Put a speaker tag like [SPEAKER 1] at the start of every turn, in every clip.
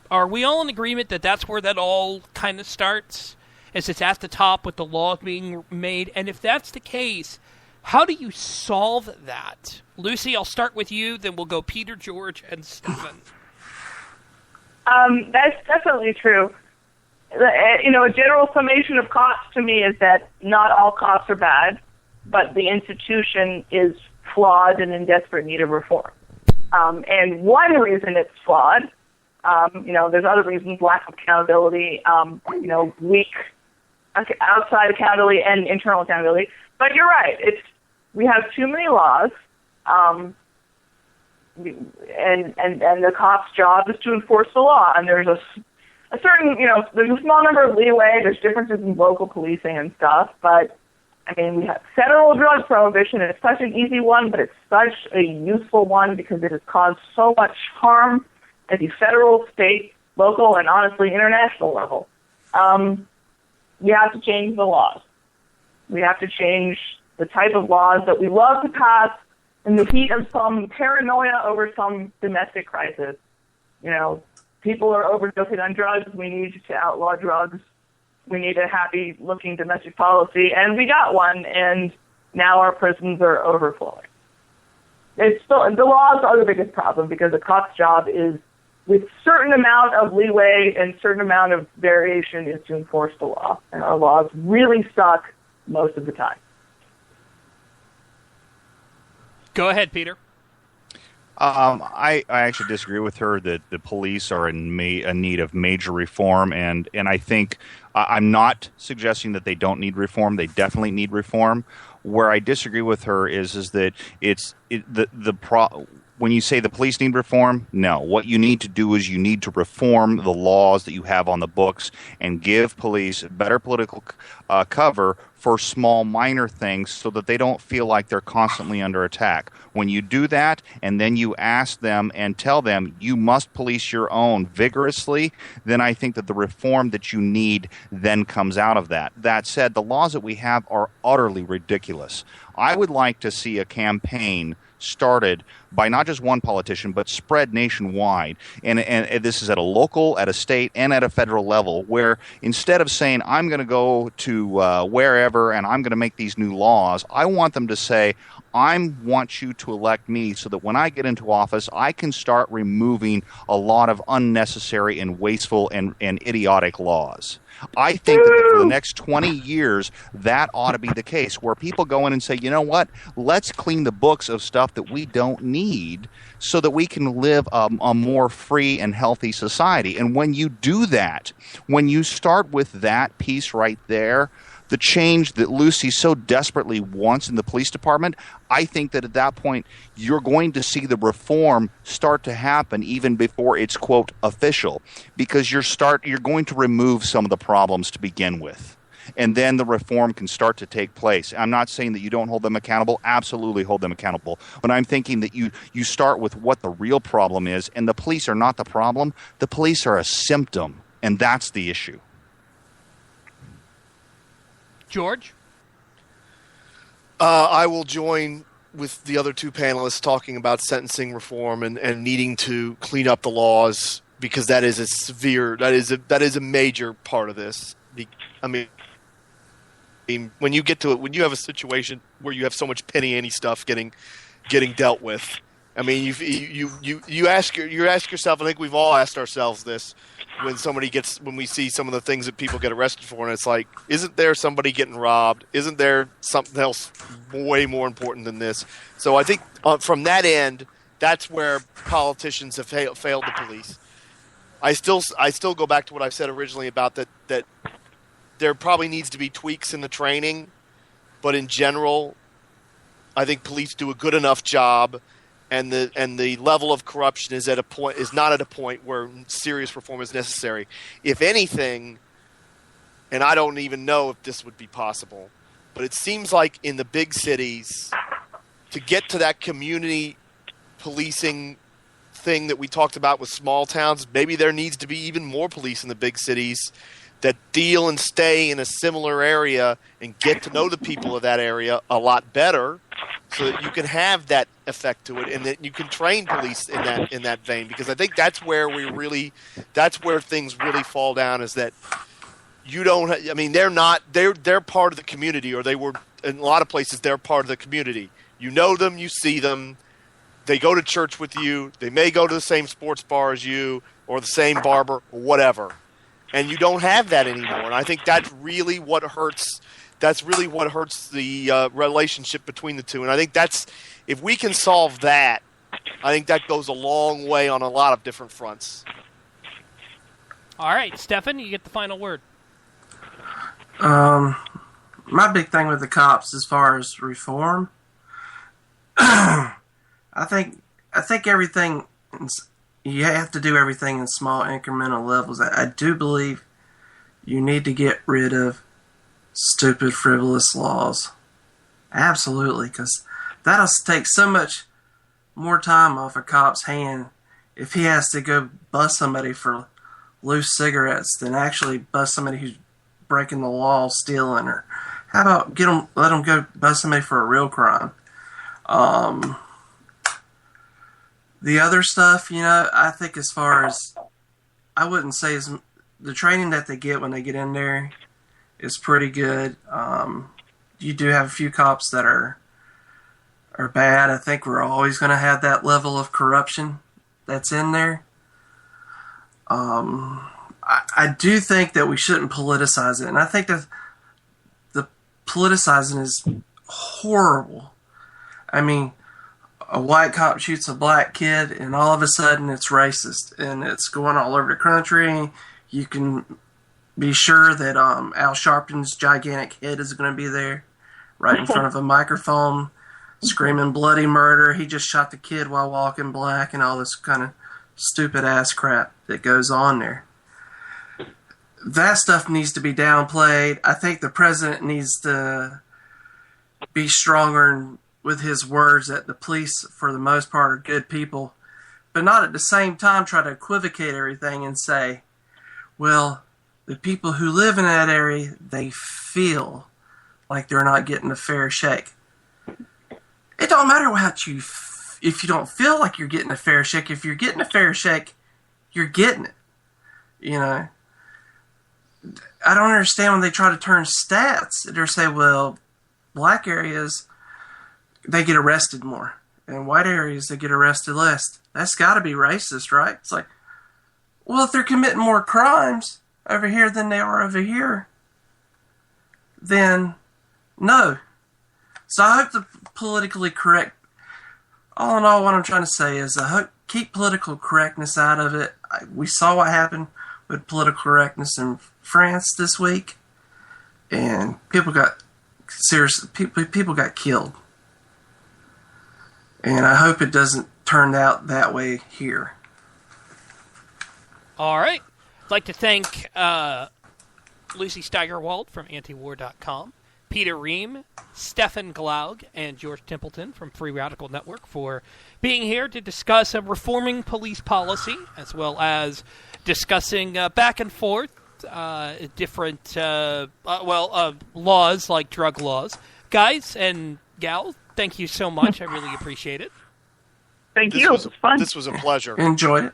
[SPEAKER 1] Are we all in agreement that that's where that all kind of starts? As it's at the top with the laws being made? And if that's the case, how do you solve that? Lucy, I'll start with you, then we'll go Peter, George, and Stephen.
[SPEAKER 2] That's definitely true. A general summation of cops to me is that not all cops are bad, but the institution is flawed and in desperate need of reform. And one reason it's flawed, there's other reasons, lack of accountability, weak outside accountability and internal accountability. But you're right, we have too many laws, and the cop's job is to enforce the law, and there's a certain, there's a small number of leeway, there's differences in local policing and stuff, but we have federal drug prohibition, and it's such an easy one, but it's such a useful one because it has caused so much harm at the federal, state, local, and honestly international level. We have to change the laws. We have to change the type of laws that we love to pass in the heat of some paranoia over some domestic crisis. People are overdosing on drugs. We need to outlaw drugs. We need a happy-looking domestic policy, and we got one, and now our prisons are overflowing. The laws are the biggest problem because the cop's job is, with certain amount of leeway and certain amount of variation, is to enforce the law, and our laws really suck most of the time.
[SPEAKER 1] Go ahead, Peter.
[SPEAKER 3] I actually disagree with her that the police are in need of major reform, and I think I'm not suggesting that they don't need reform. They definitely need reform. Where I disagree with her is that when you say the police need reform, no. What you need to do is you need to reform the laws that you have on the books and give police better political cover for small, minor things so that they don't feel like they're constantly under attack. When you do that and then you ask them and tell them you must police your own vigorously, then I think that the reform that you need then comes out of that. That said, the laws that we have are utterly ridiculous. I would like to see a campaign started by not just one politician, but spread nationwide. And this is at a local, at a state, and at a federal level, where instead of saying, I'm going to go to wherever and I'm going to make these new laws, I want them to say, I want you to elect me so that when I get into office, I can start removing a lot of unnecessary and wasteful and idiotic laws. I think that for the next 20 years, that ought to be the case, where people go in and say, you know what, let's clean the books of stuff that we don't need so that we can live a more free and healthy society. And when you do that, when you start with that piece right there, the change that Lucy so desperately wants in the police department, I think that at that point you're going to see the reform start to happen even before it's, quote, official, because you're going to remove some of the problems to begin with. And then the reform can start to take place. I'm not saying that you don't hold them accountable. Absolutely hold them accountable. But I'm thinking that you start with what the real problem is, and the police are not the problem. The police are a symptom, and that's the issue.
[SPEAKER 1] George?
[SPEAKER 4] I will join with the other two panelists talking about sentencing reform and needing to clean up the laws, because that is a major part of this. I mean, when you get to it, when you have a situation where you have so much penny ante stuff getting dealt with, I mean, you ask yourself. I think we've all asked ourselves this when we see some of the things that people get arrested for, and it's like, isn't there somebody getting robbed? Isn't there something else way more important than this? So I think from that end, that's where politicians have failed the police. I still go back to what I said originally about that there probably needs to be tweaks in the training, but in general, I think police do a good enough job. And the level of corruption is not at a point where serious reform is necessary. If anything, and I don't even know if this would be possible, but it seems like in the big cities, to get to that community policing thing that we talked about with small towns, maybe there needs to be even more police in the big cities that deal and stay in a similar area and get to know the people of that area a lot better, so that you can have that effect to it, and that you can train police in that vein. Because I think that's where things really fall down, is that you don't. I mean, they're part of the community, or they were in a lot of places. They're part of the community. You know them, you see them. They go to church with you. They may go to the same sports bar as you, or the same barber, or whatever. And you don't have that anymore. And I think that's really what hurts. That's really what hurts the relationship between the two. And I think if we can solve that, I think that goes a long way on a lot of different fronts.
[SPEAKER 1] All right, Stefan, you get the final word.
[SPEAKER 5] My big thing with the cops, as far as reform, I think everything, you have to do everything in small incremental levels. I do believe you need to get rid of stupid, frivolous laws. Absolutely, because that'll take so much more time off a cop's hand if he has to go bust somebody for loose cigarettes than actually bust somebody who's breaking the law, stealing, or how about let them go bust somebody for a real crime. The other stuff, I think as far as, I wouldn't say the training that they get when they get in there is pretty good. You do have a few cops that are bad. I think we're always going to have that level of corruption that's in there. I do think that we shouldn't politicize it, and I think that the politicizing is horrible. I mean, a white cop shoots a black kid, and all of a sudden it's racist, and it's going all over the country. You can be sure that Al Sharpton's gigantic head is going to be there, right in front of a microphone, screaming bloody murder. He just shot the kid while walking black, and all this kind of stupid ass crap that goes on there. That stuff needs to be downplayed. I think the president needs to be stronger with his words that the police, for the most part, are good people, but not at the same time try to equivocate everything and say, well, the people who live in that area, they feel like they're not getting a fair shake. It don't matter if you don't feel like you're getting a fair shake. If you're getting a fair shake, you're getting it. I don't understand when they try to turn stats. They say, well, black areas, they get arrested more, and white areas, they get arrested less. That's got to be racist, right? It's like, well, if they're committing more crimes over here than they are over here, then no. So I hope the politically correct, all in all, what I'm trying to say is I hope keep political correctness out of it. We saw what happened with political correctness in France this week, and people got killed. And I hope it doesn't turn out that way here.
[SPEAKER 1] All right. I'd like to thank Lucy Steigerwald from antiwar.com, Peter Ream, Stefan Glaug, and George Templeton from Free Radical Network for being here to discuss reforming police policy, as well as discussing back and forth different laws like drug laws. Guys and gals, thank you so much. I really appreciate it.
[SPEAKER 2] Thank you. It was fun.
[SPEAKER 4] This was a pleasure.
[SPEAKER 5] Enjoyed it.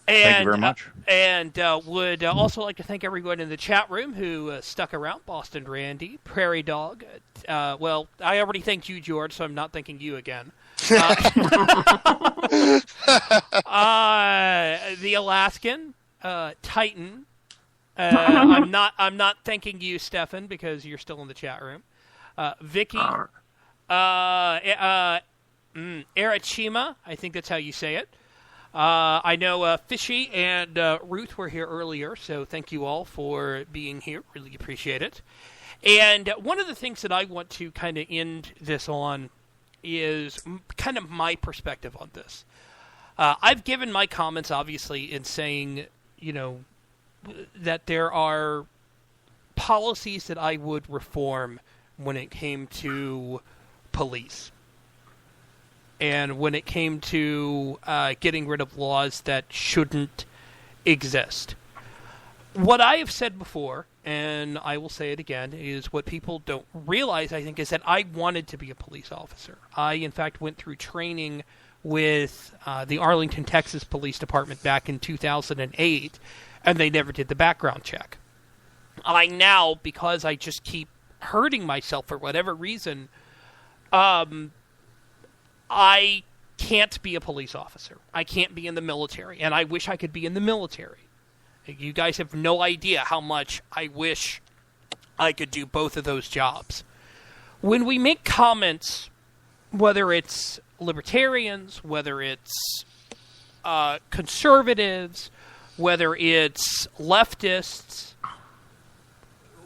[SPEAKER 3] Thank you very much.
[SPEAKER 1] And would also like to thank everyone in the chat room who stuck around. Boston Randy, Prairie Dog. Well, I already thanked you, George, so I'm not thanking you again. The Alaskan, Titan. I'm not thanking you, Stefan, because you're still in the chat room. Vicky. Arachima, I think that's how you say it. I know Fishy and Ruth were here earlier, so thank you all for being here. Really appreciate it. And one of the things that I want to kind of end this on is kind of my perspective on this. I've given my comments, obviously, in saying, that there are policies that I would reform when it came to police. And when it came to getting rid of laws that shouldn't exist. what I have said before, and I will say it again, is what people don't realize, I think, is that I wanted to be a police officer. I, in fact, went through training with the Arlington, Texas Police Department back in 2008, and they never did the background check. I now, because I just keep hurting myself for whatever reason, I can't be a police officer. I can't be in the military, and I wish I could be in the military. You guys have no idea how much I wish I could do both of those jobs. When we make comments, whether it's libertarians, whether it's conservatives, whether it's leftists,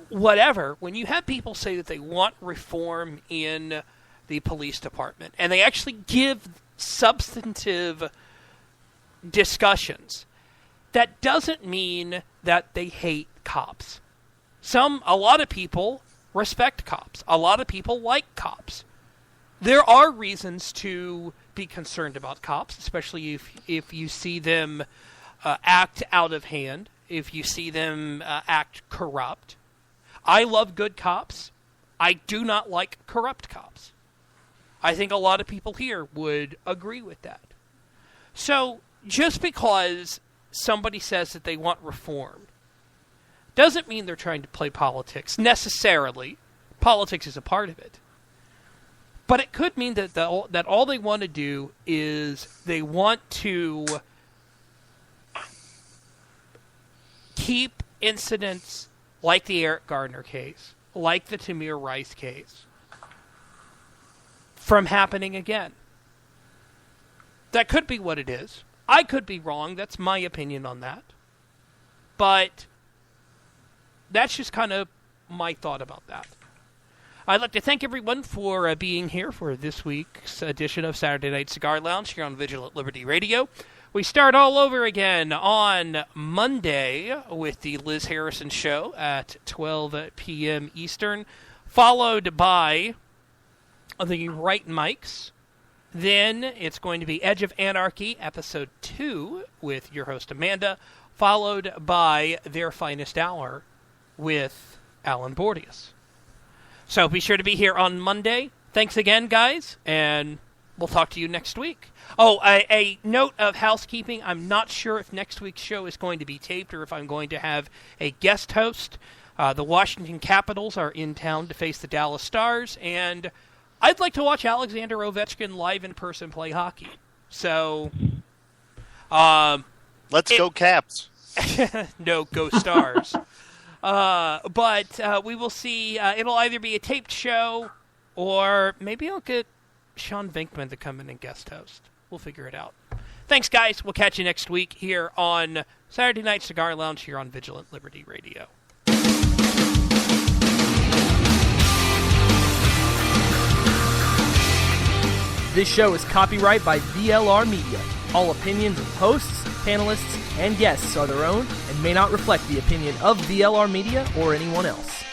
[SPEAKER 1] whatever, when you have people say that they want reform in the police department, and they actually give substantive discussions, that doesn't mean that they hate cops. A lot of people respect cops. A lot of people like cops. There are reasons to be concerned about cops, especially if you see them act out of hand, if you see them act corrupt. I love good cops. I do not like corrupt cops. I think a lot of people here would agree with that. So, just because somebody says that they want reform doesn't mean they're trying to play politics, necessarily. Politics is a part of it. But it could mean that all they want to do is they want to keep incidents like the Eric Gardner case, like the Tamir Rice case, from happening again. That could be what it is. I could be wrong. That's my opinion on that. But that's just kind of my thought about that. I'd like to thank everyone for being here for this week's edition of Saturday Night Cigar Lounge here on Vigilant Liberty Radio. We start all over again on Monday with the Liz Harrison Show at 12 p.m. Eastern, followed by the Right Mics. Then it's going to be Edge of Anarchy, Episode 2, with your host Amanda, followed by Their Finest Hour with Alan Bordius. So be sure to be here on Monday. Thanks again, guys, and we'll talk to you next week. Oh, a note of housekeeping. I'm not sure if next week's show is going to be taped or if I'm going to have a guest host. The Washington Capitals are in town to face the Dallas Stars, and I'd like to watch Alexander Ovechkin live in person play hockey. So,
[SPEAKER 4] let's go Caps.
[SPEAKER 1] No, go Stars. But we will see. It'll either be a taped show, or maybe I'll get Sean Vinkman to come in and guest host. We'll figure it out. Thanks, guys. We'll catch you next week here on Saturday Night Cigar Lounge here on Vigilant Liberty Radio.
[SPEAKER 6] This show is copyright by VLR Media. All opinions of hosts, panelists, and guests are their own and may not reflect the opinion of VLR Media or anyone else.